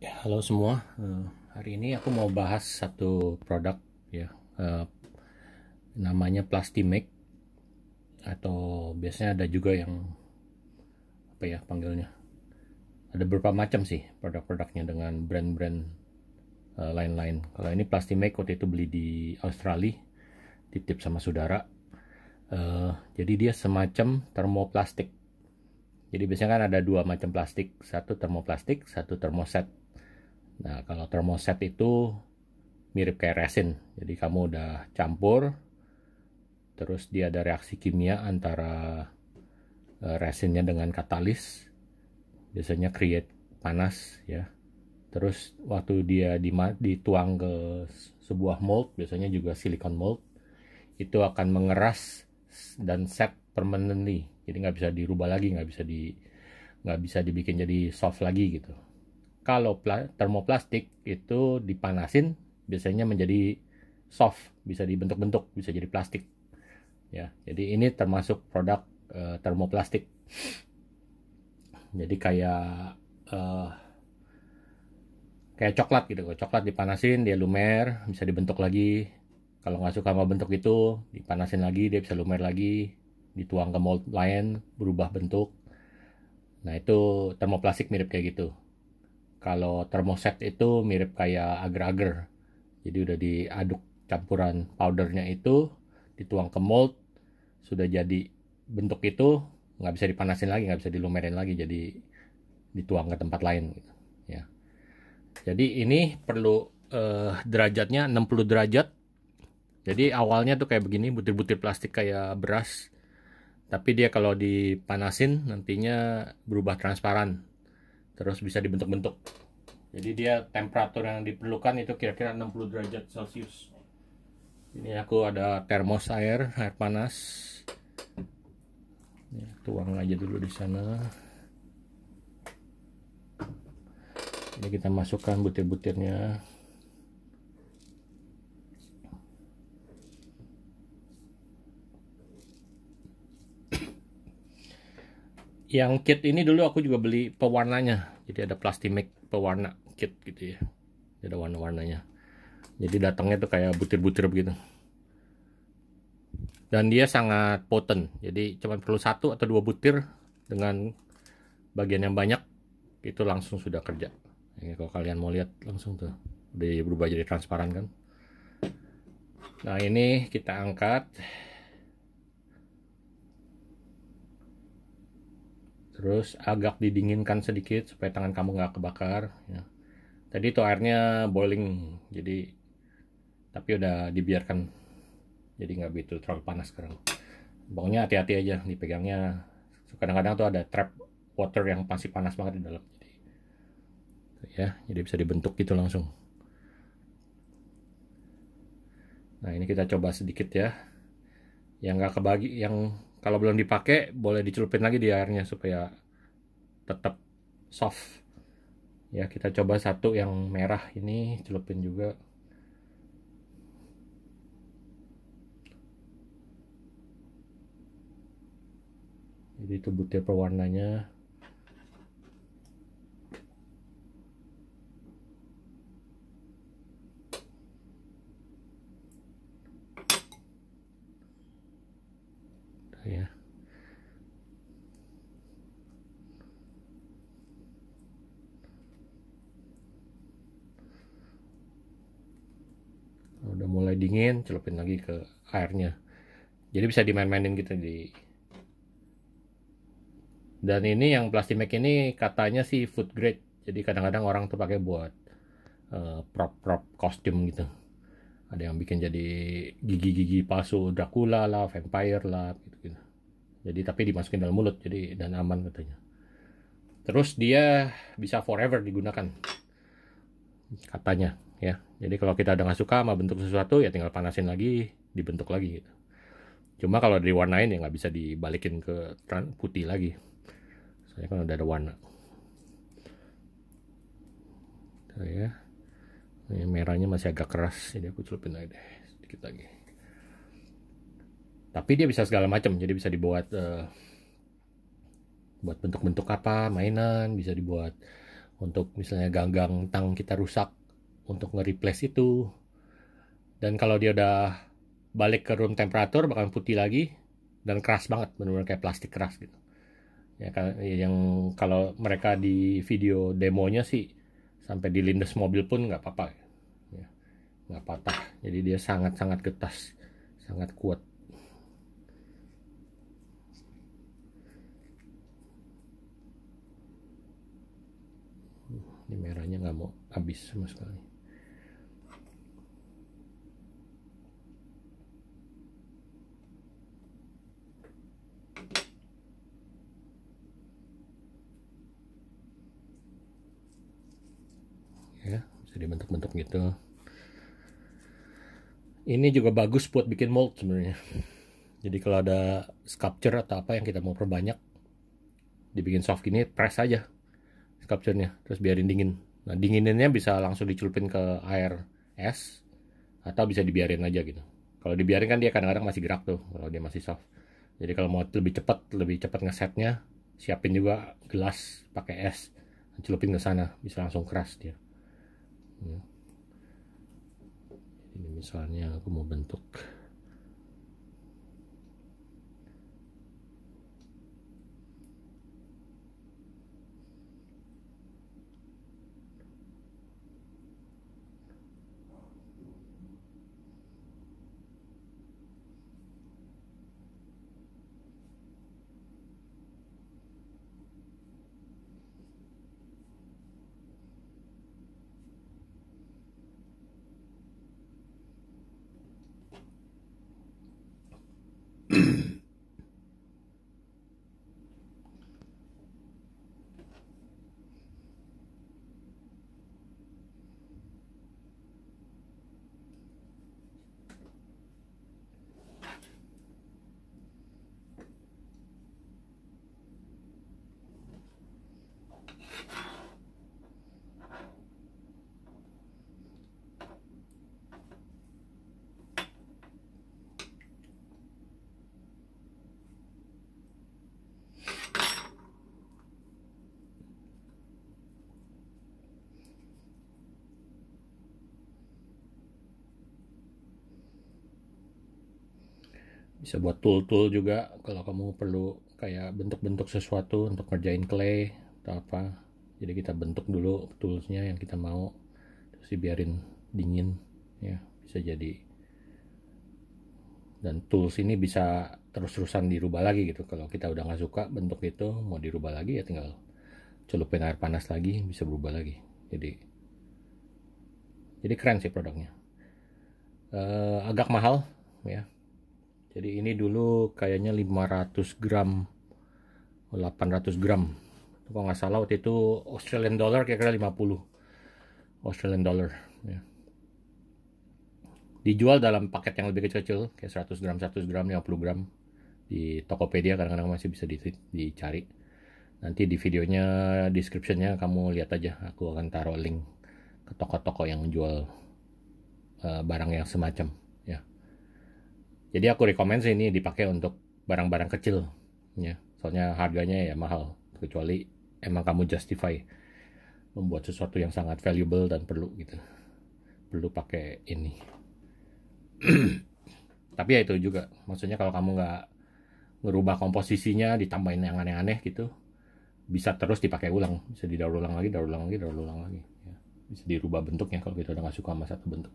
Ya, halo semua. Hari ini aku mau bahas satu produk ya, eh, namanya Plastimate atau biasanya ada juga yang apa ya panggilnya. Ada beberapa macam sih produk-produknya dengan brand-brand lain-lain. Kalau ini Plastimate waktu itu beli di Australia, titip sama saudara. Jadi dia semacam termoplastik. Jadi biasanya kan ada dua macam plastik, satu termoplastik, satu termoset. Nah, kalau termoset itu mirip kayak resin. Jadi kamu udah campur, terus dia ada reaksi kimia antara resinnya dengan katalis, biasanya create panas ya. Terus waktu dia dituang ke sebuah mold, biasanya juga silicon mold, itu akan mengeras dan set permanently. Jadi nggak bisa dirubah lagi, nggak bisa dibikin jadi soft lagi gitu. Kalau termoplastik itu dipanasin, biasanya menjadi soft, bisa dibentuk-bentuk, bisa jadi plastik. Ya, jadi ini termasuk produk termoplastik. Jadi uh, kayak coklat gitu. Kalau coklat dipanasin dia lumer, bisa dibentuk lagi. Kalau nggak suka sama bentuk itu, dipanasin lagi dia bisa lumer lagi, dituang ke mold lain, berubah bentuk. Nah itu termoplastik mirip kayak gitu. Kalau termoset itu mirip kayak agar-agar. Jadi udah diaduk campuran powdernya itu, dituang ke mold, sudah jadi bentuk itu, nggak bisa dipanasin lagi, nggak bisa dilumerin lagi, jadi dituang ke tempat lain gitu. Ya. Jadi ini perlu derajatnya 60 derajat. Jadi awalnya tuh kayak begini, butir-butir plastik kayak beras. Tapi dia kalau dipanasin nantinya berubah transparan. Terus bisa dibentuk-bentuk. Jadi dia temperatur yang diperlukan itu kira-kira 60 derajat Celcius. Ini aku ada termos air panas. Ya, tuang aja dulu di sana. Ini kita masukkan butir-butirnya. Yang kit ini dulu aku juga beli pewarnanya. Jadi ada Plastimate pewarna kit gitu ya. Ada warna-warnanya. Jadi datangnya tuh kayak butir-butir begitu. Dan dia sangat potent. Jadi cuma perlu satu atau dua butir dengan bagian yang banyak itu langsung sudah kerja. Ini kalau kalian mau lihat langsung tuh udah berubah jadi transparan kan. Nah ini kita angkat. Terus agak didinginkan sedikit supaya tangan kamu nggak kebakar. Ya. Tadi itu airnya boiling, jadi tapi udah dibiarkan, jadi nggak begitu terlalu panas sekarang. Pokoknya hati-hati aja dipegangnya. Kadang-kadang tuh ada trap water yang masih panas banget di dalam. Jadi bisa dibentuk gitu langsung. Nah ini kita coba sedikit ya. Yang nggak kebagi, yang kalau belum dipakai boleh dicelupin lagi di airnya supaya tetap soft. Ya kita coba satu yang merah ini celupin juga. Jadi itu butir pewarnanya. Ya. Udah mulai dingin, celupin lagi ke airnya. Jadi bisa dimain-mainin gitu di. Dan ini yang Plastimate ini katanya sih food grade. Jadi kadang-kadang orang tuh pakai buat prop-prop kostum gitu. Ada yang bikin jadi gigi-gigi palsu Dracula lah, vampire lah gitu-gitu. Jadi tapi dimasukin dalam mulut jadi dan aman katanya. Terus dia bisa forever digunakan katanya ya. Jadi kalau kita udah nggak suka sama bentuk sesuatu ya tinggal panasin lagi, dibentuk lagi gitu. Cuma kalau diwarnain ya nggak bisa dibalikin ke putih lagi. Soalnya kan udah ada warna. Tuh ya. Ini merahnya masih agak keras, jadi aku celupin lagi deh sedikit lagi. Tapi dia bisa segala macam, jadi bisa dibuat buat bentuk-bentuk apa, mainan, bisa dibuat untuk misalnya ganggang tang kita rusak, untuk nge-replace itu. Dan kalau dia udah balik ke room temperatur bakal putih lagi dan keras banget, benar-benar kayak plastik keras gitu. Ya kan, yang kalau mereka di video demonya sih sampai dilindas mobil pun nggak apa-apa, ya, nggak patah. Jadi dia sangat-sangat getas, sangat kuat. Ini merahnya nggak mau habis sama sekali. Ya, bisa dibentuk-bentuk gitu. Ini juga bagus buat bikin mold sebenarnya. Jadi kalau ada sculpture atau apa yang kita mau perbanyak, dibikin soft gini, press aja sculpture-nya, terus biarin dingin. Nah, dingininnya bisa langsung dicelupin ke air es, atau bisa dibiarin aja gitu. Kalau dibiarin kan dia kadang-kadang masih gerak tuh, kalau dia masih soft. Jadi kalau mau lebih cepat ngesetnya, siapin juga gelas pakai es, celupin ke sana, bisa langsung keras dia. Ini misalnya aku mau bentuk bisa buat tool-tool juga kalau kamu perlu kayak bentuk-bentuk sesuatu untuk ngerjain clay atau apa. Jadi kita bentuk dulu toolsnya yang kita mau, terus dibiarin dingin, ya bisa jadi. Dan tools ini bisa terus-terusan dirubah lagi gitu. Kalau kita udah nggak suka bentuk itu, mau dirubah lagi ya tinggal celupin air panas lagi, bisa berubah lagi. Jadi keren sih produknya. Agak mahal ya. Jadi ini dulu kayaknya 500 gram, 800 gram. Kalau nggak salah waktu itu Australian dollar kira-kira 50 Australian dollar. Ya. Dijual dalam paket yang lebih kecil-kecil, kayak 100 gram, 100 gram, 50 gram. Di Tokopedia kadang-kadang masih bisa dicari. Nanti di videonya, descriptionnya kamu lihat aja. Aku akan taruh link ke toko-toko yang jual barang yang semacam. Jadi aku rekomend sih ini dipakai untuk barang-barang kecil, ya. Soalnya harganya ya mahal, kecuali emang kamu justify membuat sesuatu yang sangat valuable dan perlu gitu, perlu pakai ini. Tapi ya itu juga, maksudnya kalau kamu nggak ngerubah komposisinya, ditambahin yang aneh-aneh gitu, bisa terus dipakai ulang, bisa didaur ulang lagi, daur ulang lagi, daur ulang lagi. Ya. Bisa dirubah bentuknya kalau kita udah nggak suka sama satu bentuk.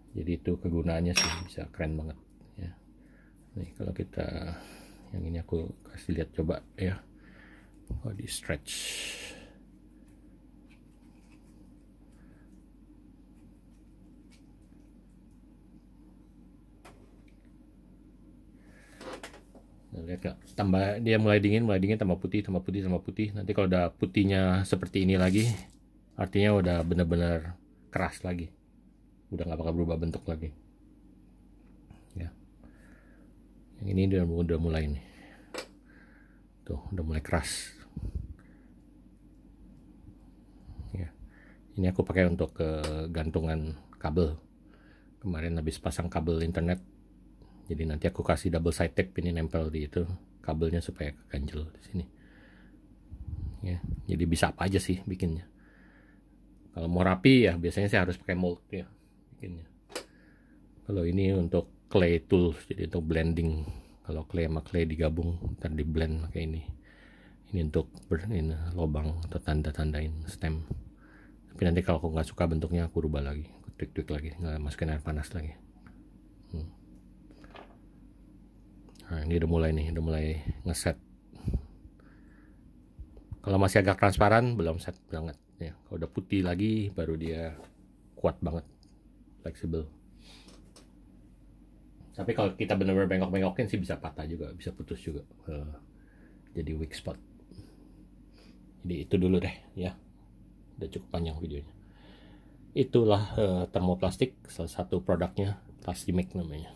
Jadi itu kegunaannya sih bisa keren banget ya. Nih kalau kita yang ini aku kasih lihat coba ya. Oh, di stretch. Nah, lihat gak? Tambah dia mulai dingin tambah putih, tambah putih, tambah putih. Nanti kalau udah putihnya seperti ini lagi, artinya udah bener-bener keras lagi. Udah nggak bakal berubah bentuk lagi ya. Yang ini udah mulai nih, tuh udah mulai keras ya. Ini aku pakai untuk gantungan kabel. Kemarin habis pasang kabel internet, jadi nanti aku kasih double side tape ini nempel di itu kabelnya supaya ganjel di sini ya. Jadi bisa apa aja sih bikinnya. Kalau mau rapi ya biasanya saya harus pakai mold ya bikinnya. Kalau ini untuk clay tools, jadi untuk blending. Kalau clay sama clay digabung ntar di blend pakai ini. Ini untuk lubang atau tanda-tandain stem. Tapi nanti kalau aku nggak suka bentuknya aku rubah lagi, aku tweak lagi, nggak masukin air panas lagi. Nah ini udah mulai ngeset. Kalau masih agak transparan belum set banget ya. Kalau udah putih lagi baru dia kuat banget, fleksibel. Tapi kalau kita benar-benar bengkok-bengkokin sih bisa patah juga, bisa putus juga, jadi weak spot. Jadi itu dulu deh ya, udah cukup panjang videonya. Itulah termoplastik, salah satu produknya Plastimake namanya.